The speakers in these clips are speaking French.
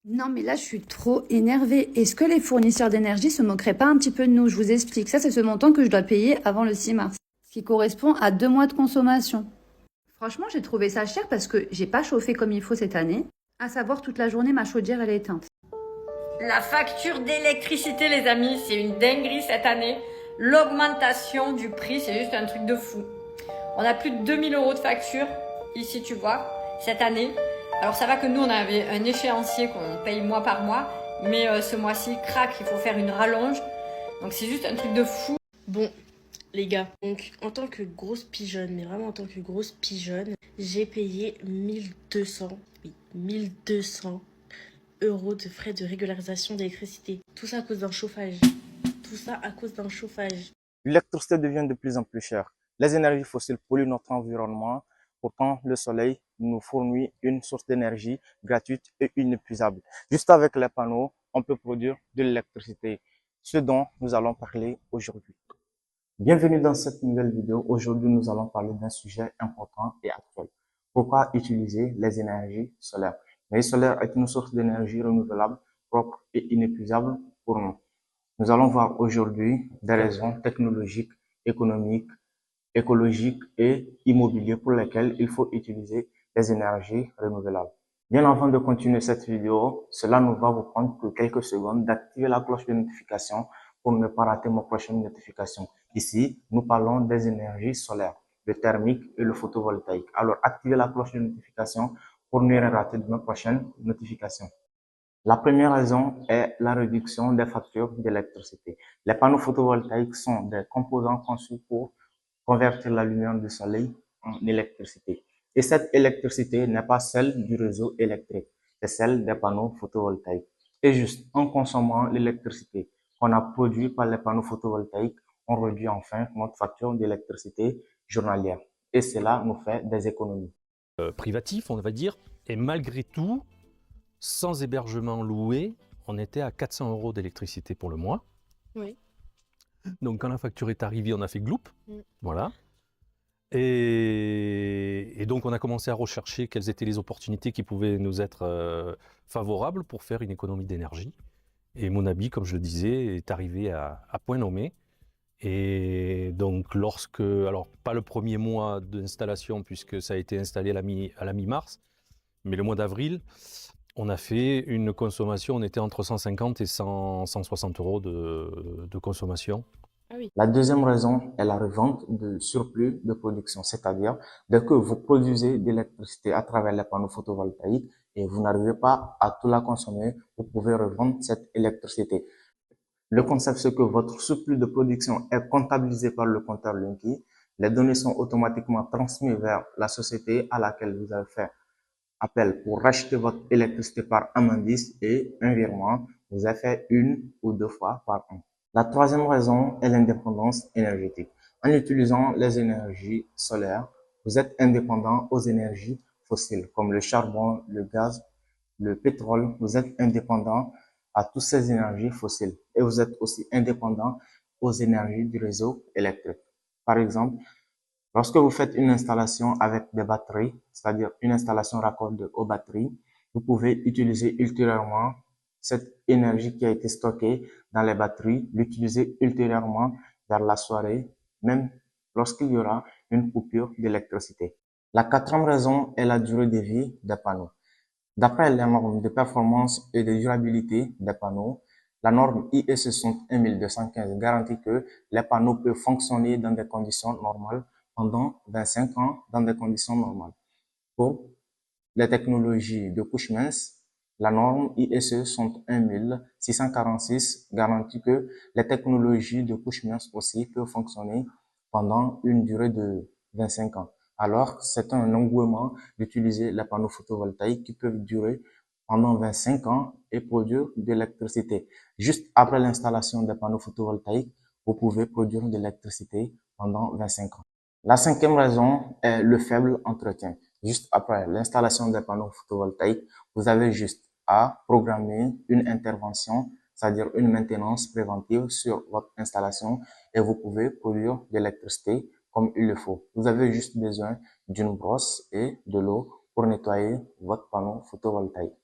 Non, mais là, je suis trop énervée. Est-ce que les fournisseurs d'énergie se moqueraient pas un petit peu de nous? Je vous explique. Ça, c'est ce montant que je dois payer avant le 6 mars, ce qui correspond à 2 mois de consommation. Franchement, j'ai trouvé ça cher parce que j'ai pas chauffé comme il faut cette année. À savoir, toute la journée, ma chaudière, elle est éteinte. La facture d'électricité, les amis, c'est une dinguerie cette année. L'augmentation du prix, c'est juste un truc de fou. On a plus de 2 000 € de facture, ici tu vois, cette année. Alors ça va que nous, on avait un échéancier qu'on paye mois par mois, mais ce mois-ci, crac, il faut faire une rallonge. Donc c'est juste un truc de fou. Bon, les gars, donc en tant que grosse pigeonne, mais vraiment en tant que grosse pigeonne, j'ai payé 1200, oui, 1 200 € de frais de régularisation d'électricité. Tout ça à cause d'un chauffage. Tout ça à cause d'un chauffage. L'électricité devient de plus en plus chère. Les énergies fossiles polluent notre environnement. Pourtant, le soleil nous fournit une source d'énergie gratuite et inépuisable. Juste avec les panneaux, on peut produire de l'électricité, ce dont nous allons parler aujourd'hui. Bienvenue dans cette nouvelle vidéo. Aujourd'hui, nous allons parler d'un sujet important et actuel. Pourquoi utiliser les énergies solaires? L'énergie solaire est une source d'énergie renouvelable, propre et inépuisable pour nous. Nous allons voir aujourd'hui des raisons technologiques, économiques, écologiques et immobilières pour lesquelles il faut utiliser les énergies renouvelables. Bien avant de continuer cette vidéo, cela ne va vous prendre que quelques secondes d'activer la cloche de notification pour ne pas rater ma prochaine notification. Ici, nous parlons des énergies solaires, le thermique et le photovoltaïque. Alors, activez la cloche de notification pour ne rien rater de mes prochaines notifications. La première raison est la réduction des factures d'électricité. Les panneaux photovoltaïques sont des composants conçus pour convertir la lumière du soleil en électricité. Et cette électricité n'est pas celle du réseau électrique, c'est celle des panneaux photovoltaïques. Et juste en consommant l'électricité qu'on a produite par les panneaux photovoltaïques, on réduit enfin notre facture d'électricité journalière. Et cela nous fait des économies. Privatif, on va dire, et malgré tout, sans hébergement loué, on était à 400 € d'électricité pour le mois. Oui. Donc quand la facture est arrivée, on a fait gloup, Mm. voilà. Et donc on a commencé à rechercher quelles étaient les opportunités qui pouvaient nous être favorables pour faire une économie d'énergie. Et Monabi, comme je le disais, est arrivé à point nommé. Et donc alors pas le premier mois d'installation puisque ça a été installé à la mi-mars, mais le mois d'avril, on a fait une consommation, on était entre 150 et 160 € de consommation. Ah oui. La deuxième raison est la revente de surplus de production, c'est-à-dire dès que vous produisez de l'électricité à travers les panneaux photovoltaïques et vous n'arrivez pas à tout la consommer, vous pouvez revendre cette électricité. Le concept, c'est que votre surplus de production est comptabilisé par le compteur Linky. Les données sont automatiquement transmises vers la société à laquelle vous avez fait appel pour racheter votre électricité par Amandis et un virement, vous avez fait une ou deux fois par an. La troisième raison est l'indépendance énergétique. En utilisant les énergies solaires, vous êtes indépendant aux énergies fossiles comme le charbon, le gaz, le pétrole. Vous êtes indépendant à toutes ces énergies fossiles et vous êtes aussi indépendant aux énergies du réseau électrique. Par exemple, lorsque vous faites une installation avec des batteries, c'est-à-dire une installation raccordée aux batteries, vous pouvez utiliser ultérieurement cette énergie qui a été stockée dans les batteries, l'utiliser ultérieurement vers la soirée, même lorsqu'il y aura une coupure d'électricité. La quatrième raison est la durée de vie des panneaux. D'après les normes de performance et de durabilité des panneaux, la norme IEC 61215 garantit que les panneaux peuvent fonctionner dans des conditions normales pendant 25 ans dans des conditions normales. Pour les technologies de couche mince, la norme IEC 61646 garantit que les technologies de couche mince aussi peuvent fonctionner pendant une durée de 25 ans. Alors, c'est un engouement d'utiliser les panneaux photovoltaïques qui peuvent durer pendant 25 ans et produire de l'électricité. Juste après l'installation des panneaux photovoltaïques, vous pouvez produire de l'électricité pendant 25 ans. La cinquième raison est le faible entretien. Juste après l'installation des panneaux photovoltaïques, vous avez juste à programmer une intervention, c'est-à-dire une maintenance préventive sur votre installation et vous pouvez produire de l'électricité comme il le faut. Vous avez juste besoin d'une brosse et de l'eau pour nettoyer votre panneau photovoltaïque.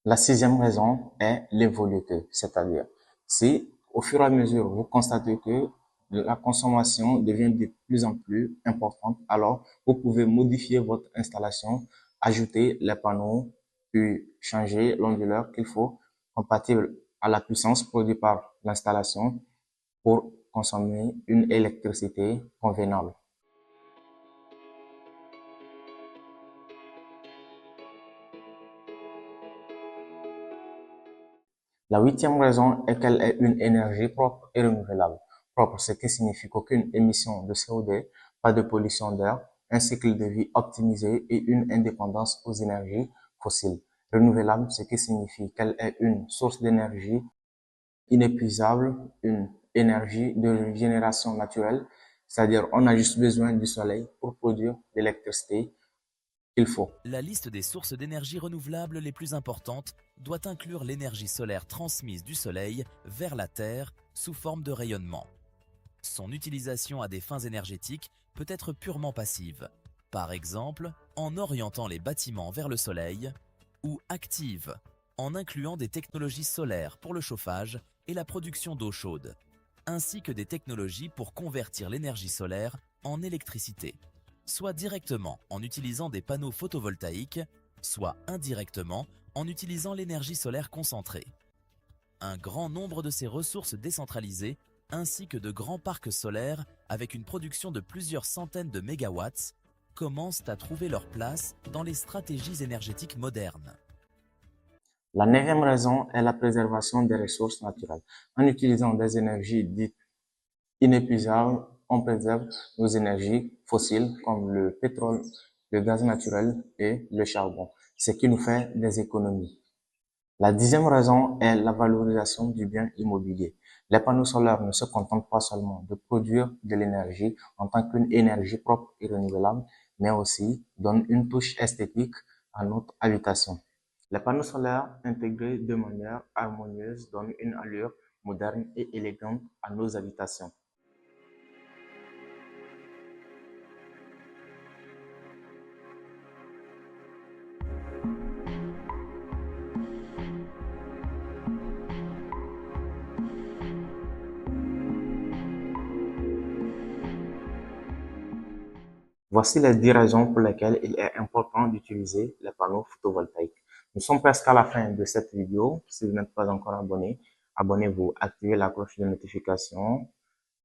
La sixième raison est l'évoluté, c'est-à-dire si au fur et à mesure vous constatez que la consommation devient de plus en plus importante, alors vous pouvez modifier votre installation, ajouter les panneaux, puis changer l'onduleur qu'il faut compatible à la puissance produite par l'installation pour consommer une électricité convenable. La huitième raison est qu'elle est une énergie propre et renouvelable. Propre, ce qui signifie qu'aucune émission de CO2, pas de pollution d'air, un cycle de vie optimisé et une indépendance aux énergies fossiles. Renouvelable, ce qui signifie qu'elle est une source d'énergie inépuisable, une énergie de génération naturelle, c'est-à-dire on a juste besoin du soleil pour produire l'électricité qu'il faut. La liste des sources d'énergie renouvelables les plus importantes doit inclure l'énergie solaire transmise du Soleil vers la Terre sous forme de rayonnement. Son utilisation à des fins énergétiques peut être purement passive, par exemple en orientant les bâtiments vers le Soleil, ou active, en incluant des technologies solaires pour le chauffage et la production d'eau chaude, ainsi que des technologies pour convertir l'énergie solaire en électricité, soit directement en utilisant des panneaux photovoltaïques, soit indirectement en utilisant l'énergie solaire concentrée. Un grand nombre de ces ressources décentralisées, ainsi que de grands parcs solaires avec une production de plusieurs centaines de mégawatts, commencent à trouver leur place dans les stratégies énergétiques modernes. La neuvième raison est la préservation des ressources naturelles. En utilisant des énergies dites inépuisables, on préserve nos énergies fossiles comme le pétrole, le gaz naturel et le charbon, ce qui nous fait des économies. La dixième raison est la valorisation du bien immobilier. Les panneaux solaires ne se contentent pas seulement de produire de l'énergie en tant qu'une énergie propre et renouvelable, mais aussi donnent une touche esthétique à notre habitation. Les panneaux solaires intégrés de manière harmonieuse donnent une allure moderne et élégante à nos habitations. Voici les 10 raisons pour lesquelles il est important d'utiliser les panneaux photovoltaïques. Nous sommes presque à la fin de cette vidéo. Si vous n'êtes pas encore abonné, abonnez-vous, activez la cloche de notification.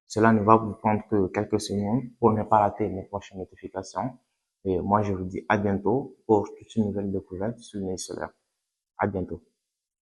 Cela ne va vous prendre que quelques secondes pour ne pas rater mes prochaines notifications. Et moi, je vous dis à bientôt pour toute une nouvelle découverte sur l'énergie solaire. À bientôt.